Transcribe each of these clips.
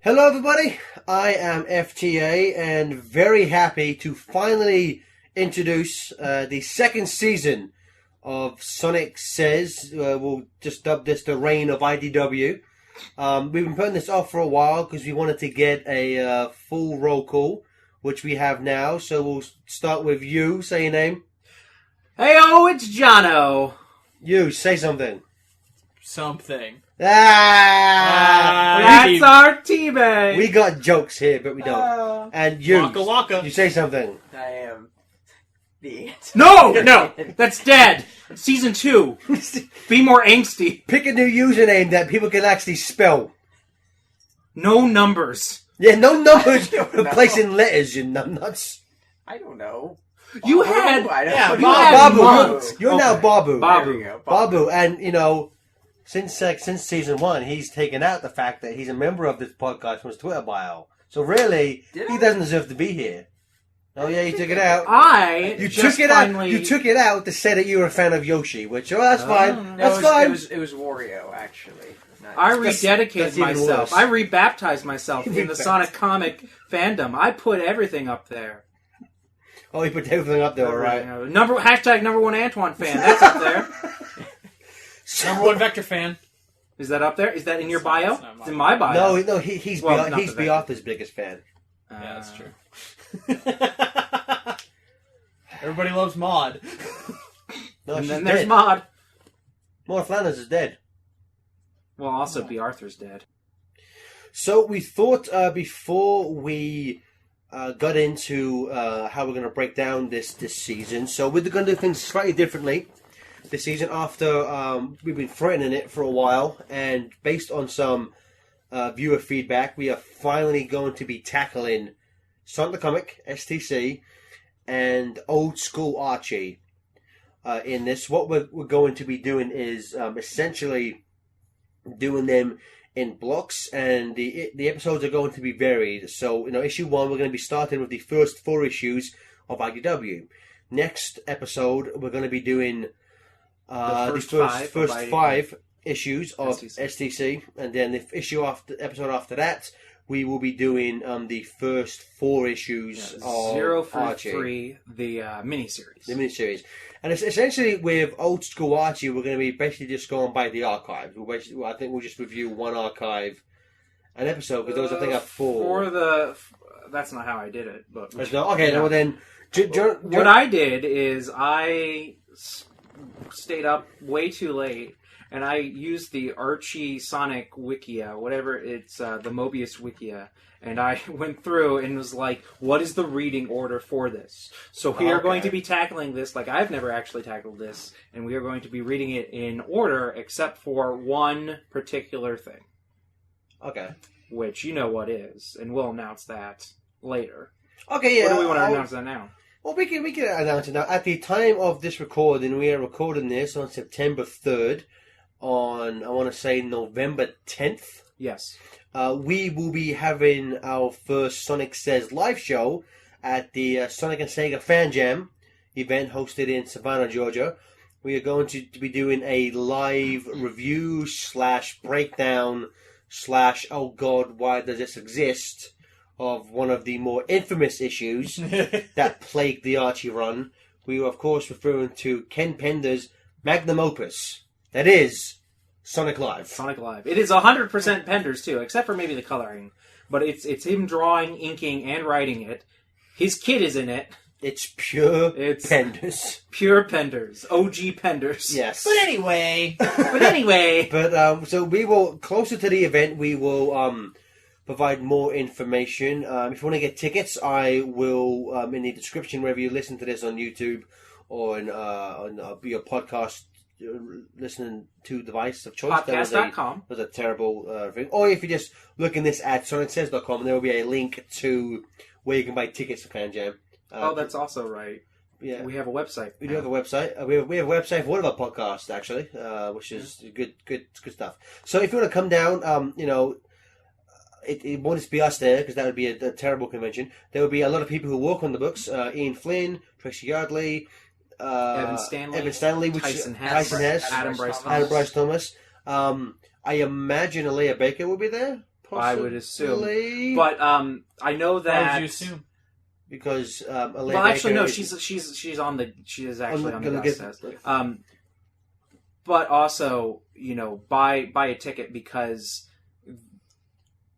Hello, everybody. I am FTA and very happy to finally introduce the second season of Sonic Says. We'll just dub this the reign of IDW. We've been putting this off for a while because we wanted to get a full roll call, which we have now. So we'll start with you. Say your name. Hey-oh, it's Jono. You, say something. Something. That's our teammate. We got jokes here, but we don't. And you, Waka waka. you say something. I am the answer. No, that's dead. Season 2. Be more angsty. Pick a new username that people can actually spell. No numbers. Yeah, no numbers I don't know. replacing letters, you nuts. I don't know. You Babu? had... I don't yeah, know. you had Babu. months. You're now Okay. Babu. Babu. There we go. Babu, and you know, since season 1, he's taken out the fact that he's a member of this podcast from his Twitter bio. So really, Did he I? doesn't deserve to be here. Oh yeah, you took it out. You just took it finally... out. You took it out to say that you were a fan of Yoshi, which that's fine. No, That's fine. It was Wario, actually. I That's- rededicated that's even myself. worse. I rebaptized myself in the Rebaptized. Sonic comic fandom. I put everything up there. Oh, you put everything up there, all right. Hashtag number one Antoine fan. That's up there. Number one Vector fan. Is that up there? Is that in your bio? It's not It's in my bio. No, he's Well, not he's the Bearthur's biggest fan. Yeah, that's true. Everybody loves Maud. No, And she's then there's dead. Mod. Maud Flanders is dead. Well, also B. Arthur's dead. So we thought before we got into how we're going to break down this season, so we're going to do things slightly differently this season after we've been threatening it for a while, and based on some viewer feedback, we are finally going to be tackling Sonic the Comic, STC, and Old School Archie in this. What we're going to be doing is essentially doing them in blocks, and the episodes are going to be varied. So, issue 1, we're going to be starting with the first 4 issues of IDW. Next episode, we're going to be doing the first five issues of STC, and then the episode after that, we will be doing the first 4 issues of 0 for Archie. 3, the miniseries. The miniseries. And it's essentially with Old School Archie, we're going to be basically just going by the archive. I think we'll just review one archive an episode, because those I think are 4. That's not how I did it, but... Okay, Yeah. well then... What I did is I stayed up way too late, and I used the Archie Sonic Wikia, whatever it's, the Mobius Wikia, and I went through and was like, what is the reading order for this? So we are going to be tackling this like I've never actually tackled this, and we are going to be reading it in order except for one particular thing, Okay. which you know what is, and we'll announce that later. Okay, yeah. Or do we want to announce that now? Well, we can announce it now. At the time of this recording, we are recording this on September 3rd, on, I want to say, November 10th. Yes. We will be having our first Sonic Says live show at the Sonic and Sega Fan Jam event hosted in Savannah, Georgia. We are going to be doing a live review / breakdown / oh god, why does this exist? Of one of the more infamous issues that plagued the Archie run. We were, of course, referring to Ken Pender's magnum opus. That is Sonic Live. Sonic Live. It is 100% Penders, too, except for maybe the coloring. But it's him drawing, inking, and writing it. His kid is in it. It's pure It's Penders. pure Penders. OG Penders. Yes. But anyway. But anyway... But, so we will, closer to the event, we will provide more information. If you want to get tickets, I will, in the description, wherever you listen to this on YouTube or on your podcast listening to device of choice. Podcast.com. That was a terrible thing. Or if you just look in this at sonicsays.com, there will be a link to where you can buy tickets for Fan Jam. Oh, that's also right. Yeah. We have a website. We do have a website. We have a website for one of our podcasts, actually, which is good stuff. So if you want to come down, it won't just be us there, because that would be a terrible convention. There will be a lot of people who work on the books. Ian Flynn, Tracy Yardley, Evan Stanley, Tyson Hess, Hess, Adam Bryce Thomas. I imagine Alea Baker will be there, I would assume. Possibly. But I know Why that. would you assume? Because Elaine Well, actually, Baker no. is- She's on the. She is actually on the gonna guest test. But also, buy a ticket, because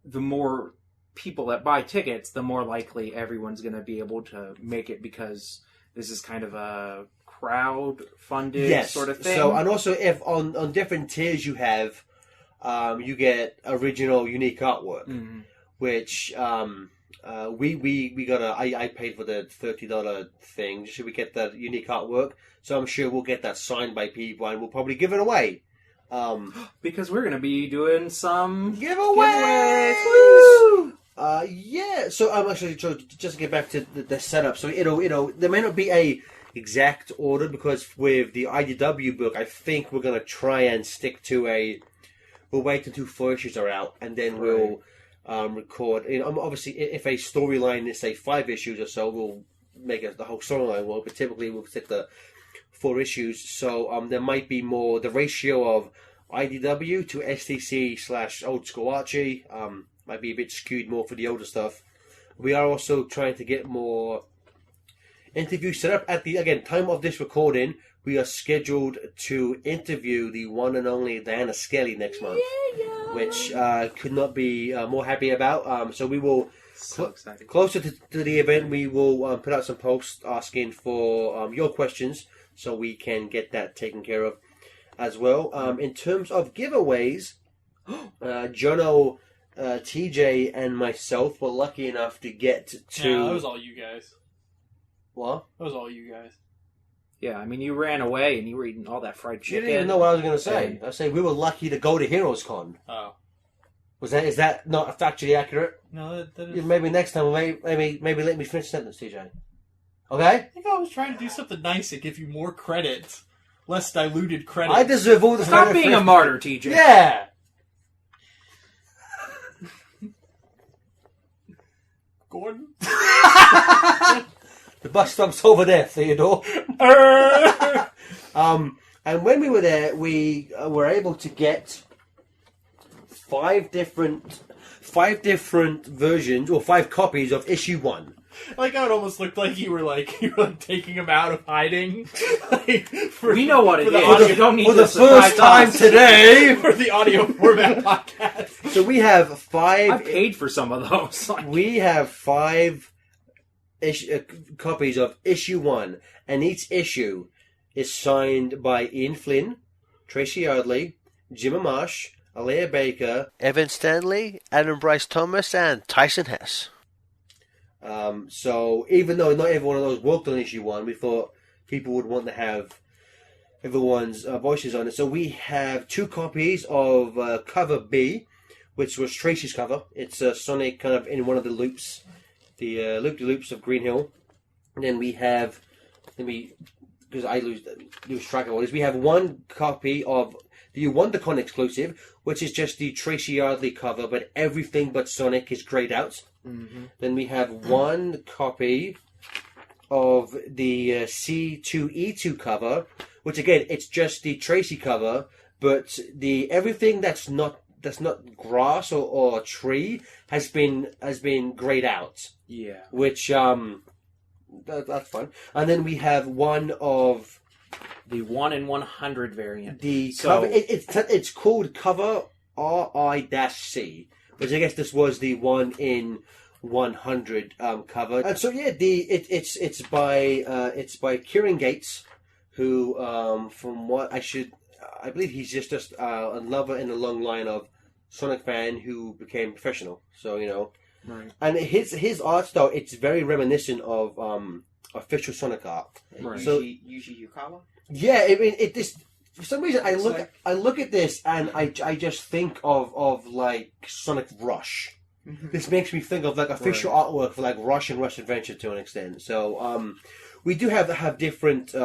the more people that buy tickets, the more likely everyone's going to be able to make it, because this is kind of a crowd-funded sort of thing. So, and also, if on different tiers you have, you get original, unique artwork, Mhm. which we got I paid for the $30 thing. Should we get the unique artwork? So I'm sure we'll get that signed by people, and we'll probably give it away. Because we're going to be doing some Giveaways! Woo! Yeah. So I'm actually just to get back to the setup. So there may not be a exact order, because with the IDW book, I think we're gonna try and stick to we'll wait until 4 issues are out, and then we'll record. Obviously, if a storyline is say 5 issues or so, we'll make the whole storyline work. But typically, we'll stick to 4 issues. So there might be more. The ratio of IDW to STC / old school Archie might be a bit skewed more for the older stuff. We are also trying to get more interviews set up at the time of this recording. We are scheduled to interview the one and only Diana Skelly next month, which could not be more happy about. So we will So excited. closer to the event. We will put out some posts asking for your questions, so we can get that taken care of as well. In terms of giveaways, Jono, TJ, and myself were lucky enough to get to. Yeah, that was all you guys. What? That was all you guys. Yeah, I mean, you ran away and you were eating all that fried You chicken. didn't even know what I was going to say. I say we were lucky to go to Heroes Con. Oh. Is that not factually accurate? No, that Yeah, is... maybe next time, maybe let me finish the sentence, TJ. Okay? I think I was trying to do something nice and give you more credit. Less diluted credit. I deserve all the Stop credit being for- a martyr, TJ. Yeah. Gordon? The bus stop's over there, Theodore. And when we were there, we were able to get 5 different versions, or 5 copies of issue 1. Like how it almost looked like you were taking him out of hiding. We know what it for the is. audio- You don't need For to the first surprise time us. today, for the audio format podcast. so we have I 5. paid for some of those. We have 5 copies of issue 1, and each issue is signed by Ian Flynn, Tracy Yardley, Jim Amash, Alea Baker, Evan Stanley, Adam Bryce Thomas, and Tyson Hess. So even though not every one of those worked on issue 1, we thought people would want to have everyone's voices on it. So we have 2 copies of cover B, which was Tracy's cover. It's Sonic kind of in one of the loops, the loop-de-loops of Green Hill. And then we have, because I lose track of all this, we have 1 copy of the WonderCon exclusive, which is just the Tracy Yardley cover, but everything but Sonic is grayed out. Mm-hmm. Then we have 1 copy of the C2E2 cover, which again, it's just the Tracy cover, but the everything that's not grass or tree has been grayed out, Yeah. which that's fun. And then we have 1 of The 1 in 100 variant. the So- cover. It's called cover RI-C, which I guess this was the 1 in 100 cover. And so yeah, it's by Kieran Gates, who from what I believe he's just a lover in a long line of Sonic fan who became professional. So Right. and his art style, it's very reminiscent of official Sonic art. Right. So Yuji Yukawa? yeah, I mean, this for some reason I look at this and I just think of like Sonic Rush. This makes me think of like official artwork for like Rush and Rush Adventure to an extent. So we do have different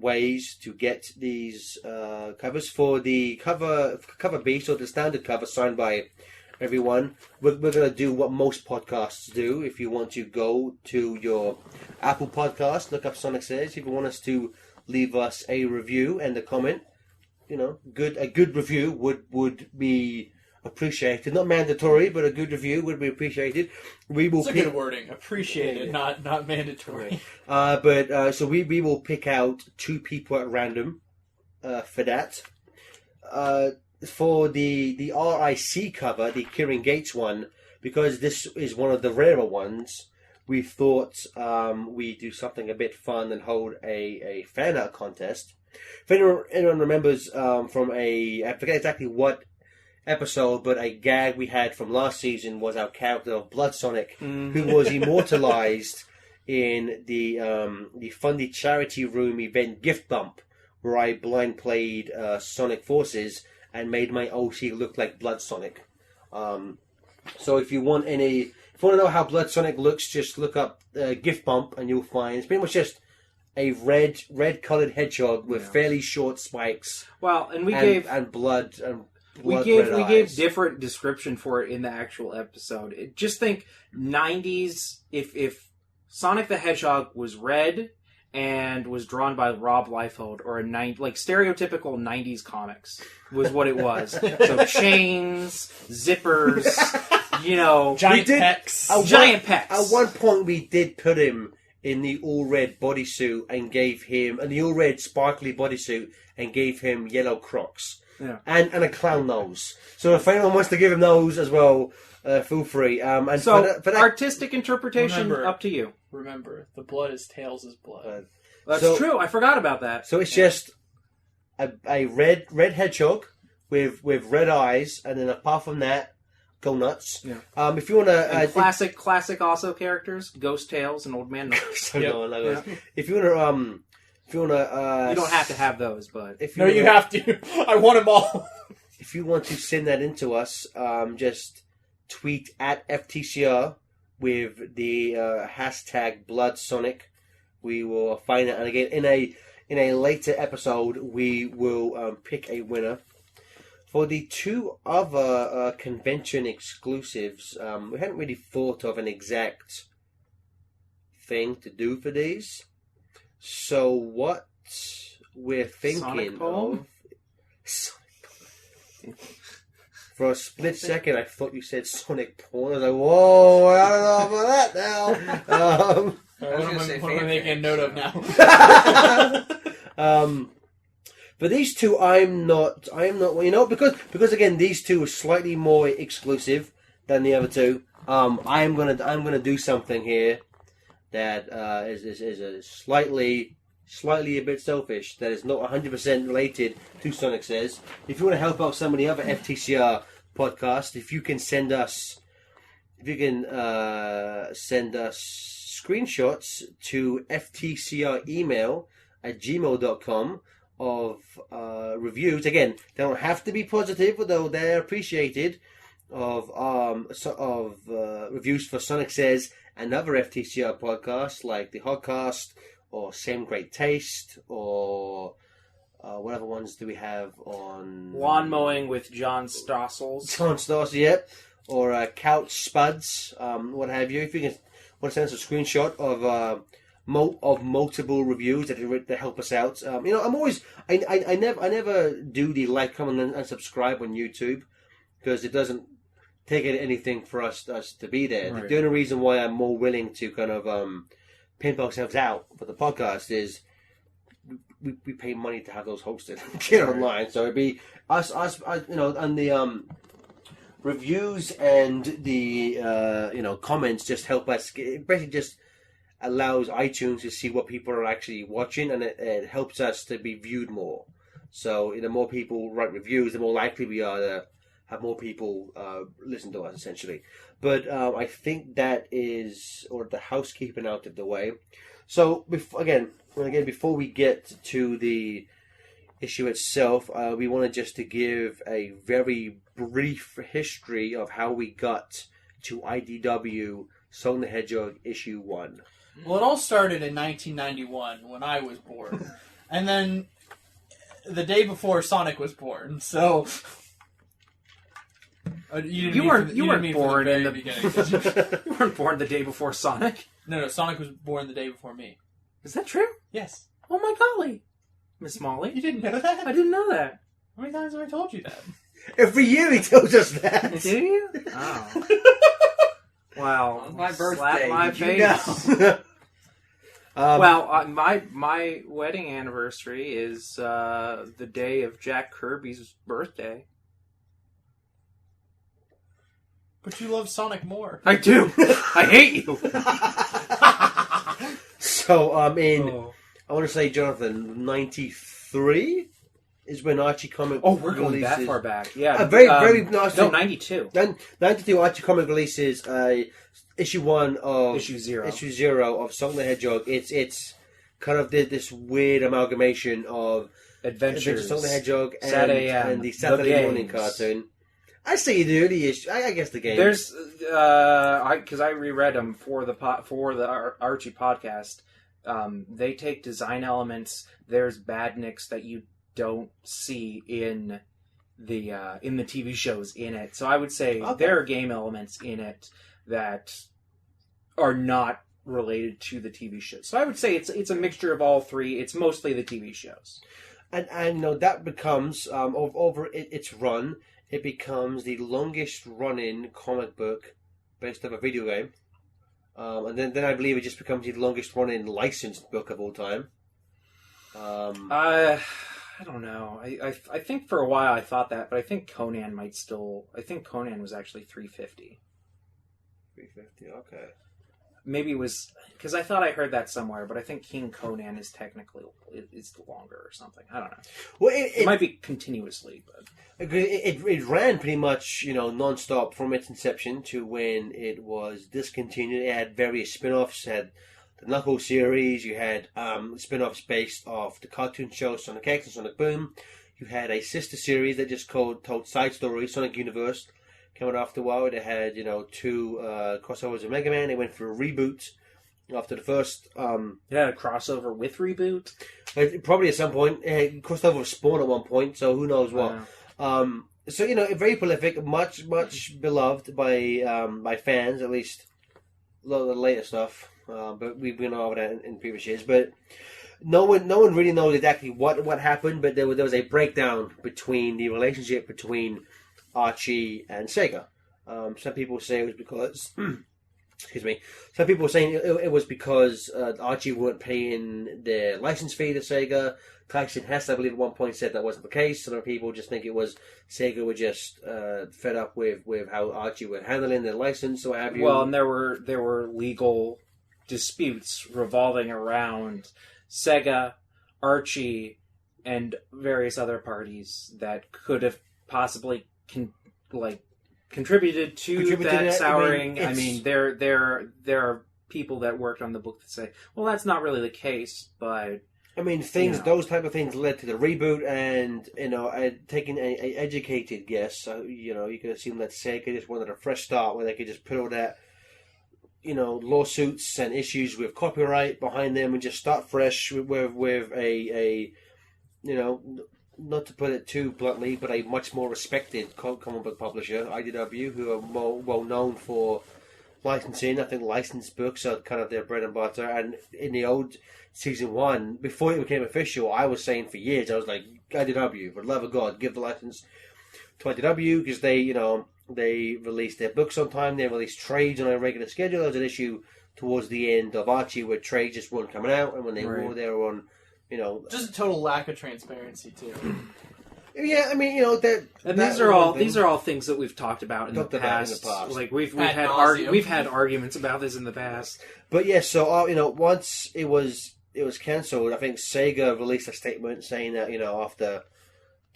ways to get these covers. For the cover B, so the standard cover signed by everyone, we're going to do what most podcasts do. If you want to go to your Apple Podcast, look up Sonic Says. If you want us to leave us a review and a comment, a good review would be appreciated. Not mandatory, but a good review would be appreciated. We will It's a pick, good wording. Appreciated, not mandatory. so we will pick out 2 people at random for that. For the RIC cover, the Kieran Gates one, because this is one of the rarer ones, we thought we'd do something a bit fun and hold a fan art contest. If anyone remembers from I forget exactly what episode, but a gag we had from last season was our character of Blood Sonic, who was immortalized in the Fundy Charity Room event Gift Bump, where I blind played Sonic Forces and made my OC look like Blood Sonic. So if you want to know how Blood Sonic looks, just look up Gift Bump and you'll find it's pretty much just a red colored hedgehog with fairly short spikes. Well, and we gave different description for it in the actual episode. Just think 90s, if Sonic the Hedgehog was red and was drawn by Rob Liefeld, or like stereotypical 90s comics was what it was. So chains, zippers, giant pecs. Giant pecs. At one point we did put him in the all-red bodysuit and gave him, and the all-red sparkly bodysuit, and gave him yellow Crocs. Yeah. And a clown nose. So if anyone wants to give him those as well, feel free. And so, for that, artistic interpretation, up to you. Remember, the blood is Tails' blood. That's true. I forgot about that. So it's just a red hedgehog with red eyes, and then apart from that, go nuts. Yeah. If you want to classic also characters, Ghost Tails and Old Man Knuckles. If you want to, you don't have to have those, but you have to. I want them all. If you want to send that in to us, just tweet at FTCR with the hashtag BloodSonic. We will find it, and again in a later episode we will pick a winner. For the 2 other convention exclusives, we hadn't really thought of an exact thing to do for these. So what we're thinking of... For a split second, I thought you said Sonic Porn. I was like, whoa, I don't know about that now. What am I making a note of now? For these 2, I'm not, because again, these 2 are slightly more exclusive than the other 2. I'm gonna do something here that is a slightly a bit selfish. That is not 100% related to Sonic Says. If you want to help out some of the other FTCR podcasts, if you can send us screenshots to ftcremail@gmail.com of reviews. Again, they don't have to be positive, although they're appreciated. Of reviews for Sonic Says and other FTCR podcasts like the Hotcast or Same Great Taste, or what other ones do we have on? Lawn Mowing with John Stossels. John Stossels, yep. Or Couch Spuds, what have you. If you can want to send us a screenshot of multiple reviews that help us out. I'm always I never do the like, comment, and subscribe on YouTube because it doesn't take anything for us to be there. Right. The only reason why I'm more willing to kind of pimp ourselves out for the podcast is we pay money to have those hosted online. So it'd be us, and the reviews and the comments just help us. It basically just allows iTunes to see what people are actually watching, and it helps us to be viewed more. So the more people write reviews, the more likely we are to have more people listen to us, essentially. But I think that is, or the housekeeping out of the way. So before we get to the issue itself, we wanted just to give a very brief history of how we got to IDW Sonic the Hedgehog issue 1. Well, it all started in 1991 when I was born, and then the day before Sonic was born. So you weren't born in the beginning. Did you? You weren't born the day before Sonic. No, Sonic was born the day before me. Is that true? Yes. Oh my golly, Miss Molly, you didn't know that? I didn't know that. How many times have I told you that? Every year he tells us that. Do you? Oh. Wow. On my Slap birthday, my did you face. know? Well, my wedding anniversary is the day of Jack Kirby's birthday. But you love Sonic more. I do. I hate you. So, Oh. I want to say, Jonathan, 93 is when Archie Comic Oh, we're going that releases- far back. Yeah. very nice. No, 92. Then 92 Archie Comic releases issue 1 of Issue 0. Issue 0 of Sonic the Hedgehog. It's kind of this weird amalgamation of Adventures. Adventures of Sonic the Hedgehog Sad AM, and the the Saturday morning games. cartoon. I say the early issue. I guess the game. There's because I reread them for the Archie podcast. They take design elements. There's badniks that you don't see in the TV shows in it. So I would say there are game elements in it that are not related to the TV shows. So I would say it's a mixture of all three. It's mostly the TV shows. And that becomes over its run. It becomes the longest running comic book based on a video game. And then I believe it just becomes the longest running licensed book of all time. I don't know. I think for a while I thought that, but I think Conan might still. I think Conan was actually 350. 350, okay. Maybe it was because I thought I heard that somewhere, but I think King Conan is technically it's longer or something. I don't know. Well, It might be continuously, but it ran pretty much, non-stop from its inception to when it was discontinued. It had various spin-offs. It had the Knuckles series. You had spin-offs based off the cartoon show Sonic X and Sonic Boom. You had a sister series that just told side stories, Sonic Universe. Coming after a while, it had 2 crossovers of Mega Man. They went for a reboot after the first. it had a crossover with Reboot. Probably at some point, it crossed over with Spawn at one point. So who knows what. So very prolific, much beloved by fans, at least a lot of the later stuff. But we've been over that in previous years. But no one really knows exactly what happened. But there was a breakdown between the relationship between Archie and Sega. Some people say it was because, excuse me. Some people were saying it was because Archie weren't paying their license fee to Sega. Tyson Hess, I believe, at one point said that wasn't the case. Some people just think it was Sega were just fed up with how Archie were handling their license, or what have you. Well, and there were legal disputes revolving around Sega, Archie, and various other parties that could have possibly contributed to that souring. I mean, there are people that worked on the book that say, well, that's not really the case, but I mean, those type of things led to the reboot, and taking an educated guess, you could assume that Sega just wanted a fresh start where they could just put all that, lawsuits and issues with copyright behind them and just start fresh with a not to put it too bluntly, but a much more respected comic book publisher, IDW, who are more well known for licensing. I think licensed books are kind of their bread and butter. And in the old season 1, before it became official, I was saying for years, I was like, IDW, for the love of God, give the license to IDW, because they released their books on time. They released trades on a regular schedule. There was an issue towards the end of Archie where trades just weren't coming out, and when they were, they were on. Just a total lack of transparency too. Yeah, I mean, these are all things that we've talked about in the past. Like we've had arguments about this in the past. But yeah, so once it was cancelled, I think Sega released a statement saying that after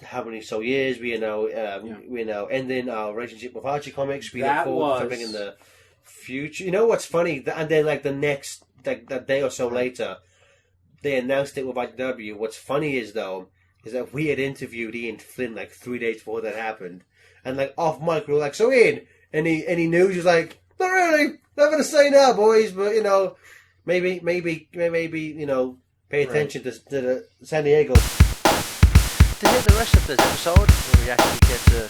how many years we are ending our relationship with Archie Comics. We look forward to something in the future. You know what's funny? And then the next that day or so later, they announced it with IDW. What's funny is that we had interviewed Ian Flynn 3 days before that happened, and off mic we were like, "So Ian, any news?" He was like, "Not really. Nothing to say now, boys. But maybe pay attention to the San Diego." To hear the rest of this episode, where we actually get to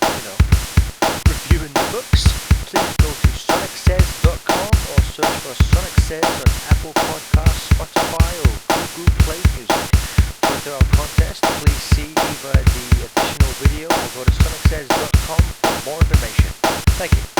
reviewing the books, please go to sonicsays.com or search for Sonic Says on Apple Podcasts, Spotify, or Google Play Music. To enter our contest, please see either the additional video or go to sonicsays.com sonicsays.com for more information. Thank you.